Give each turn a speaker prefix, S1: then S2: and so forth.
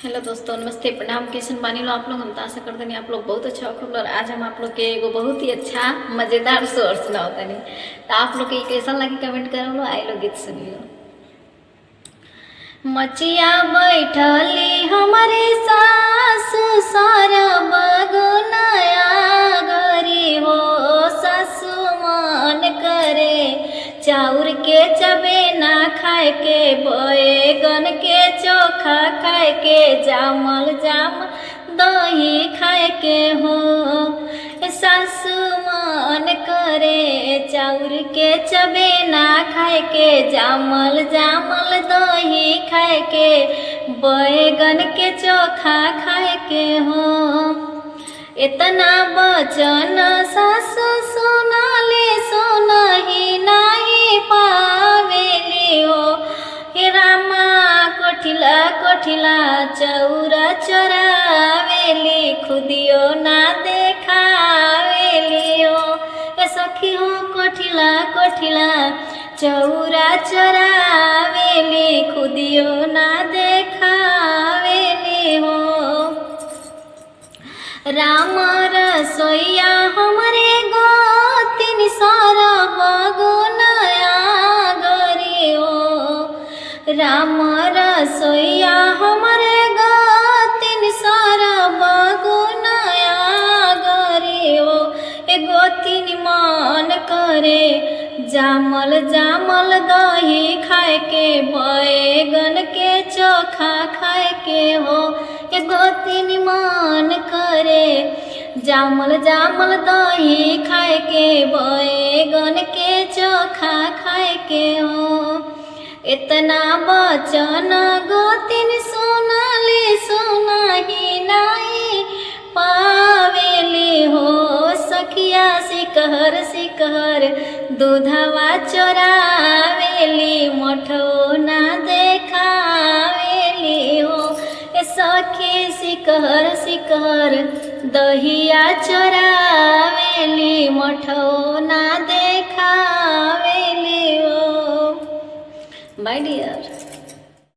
S1: Hello दोस्तों, नमस्ते, प्रणाम। कैसन बानी लो आप लोग? हम तो आशा करते नहीं आप लोग बहुत अच्छा होगा। और आज हम आप लोग के एगो बहुत ही अच्छा मज़ेदार शोर सुनाओ नहीं। तो आप लोग के कैसा लगे कमेंट करो लो। आई लो गीत सुनी लो। मचिया बैठली हमारे सासु सारा बगुनाया गरी हो। सासु मन करे चाउर के चबेना खाए के, बैगन के चोखा खाए के, जामल दही खाए के हो। सासु मन करे चाउर के चबेना खाए के, जामल दही खाए के, बैगन के चोखा खाए के हो। इतना वचन सासु सुनाले सुनही नहीं पावेली हो। हे रामा कोठिला कोठिला चौरा चरावेली, खुदियो ना देखावेली हो। ए सखी हो कोठिला कोठिला चौरा चरावेली, खुदियो ना देखावेली हो। राम रसोईया हमारे गोतिन सारा बगुनाया गरी हो। राम रसोईया हमारे गोतिन सारा बगुनाया गरी हो। ए गोतिन मन करे जामल दही खाए के, बैगन के चोखा खाए के हो। ए गोतिन मन करे जामल दही खाए के, बैगन के चोखा खाए के हो। इतना वचन गोतिन सुनाली सुनाही नहीं पावेली हो। सखिया सिकहर सिकहर दूधवा चोरावेली, मठो ना देखावेली हो। सखी सिकहर सिकहर दहिया चोरावेली, मठो ना देखावेली हो। Bye Deere.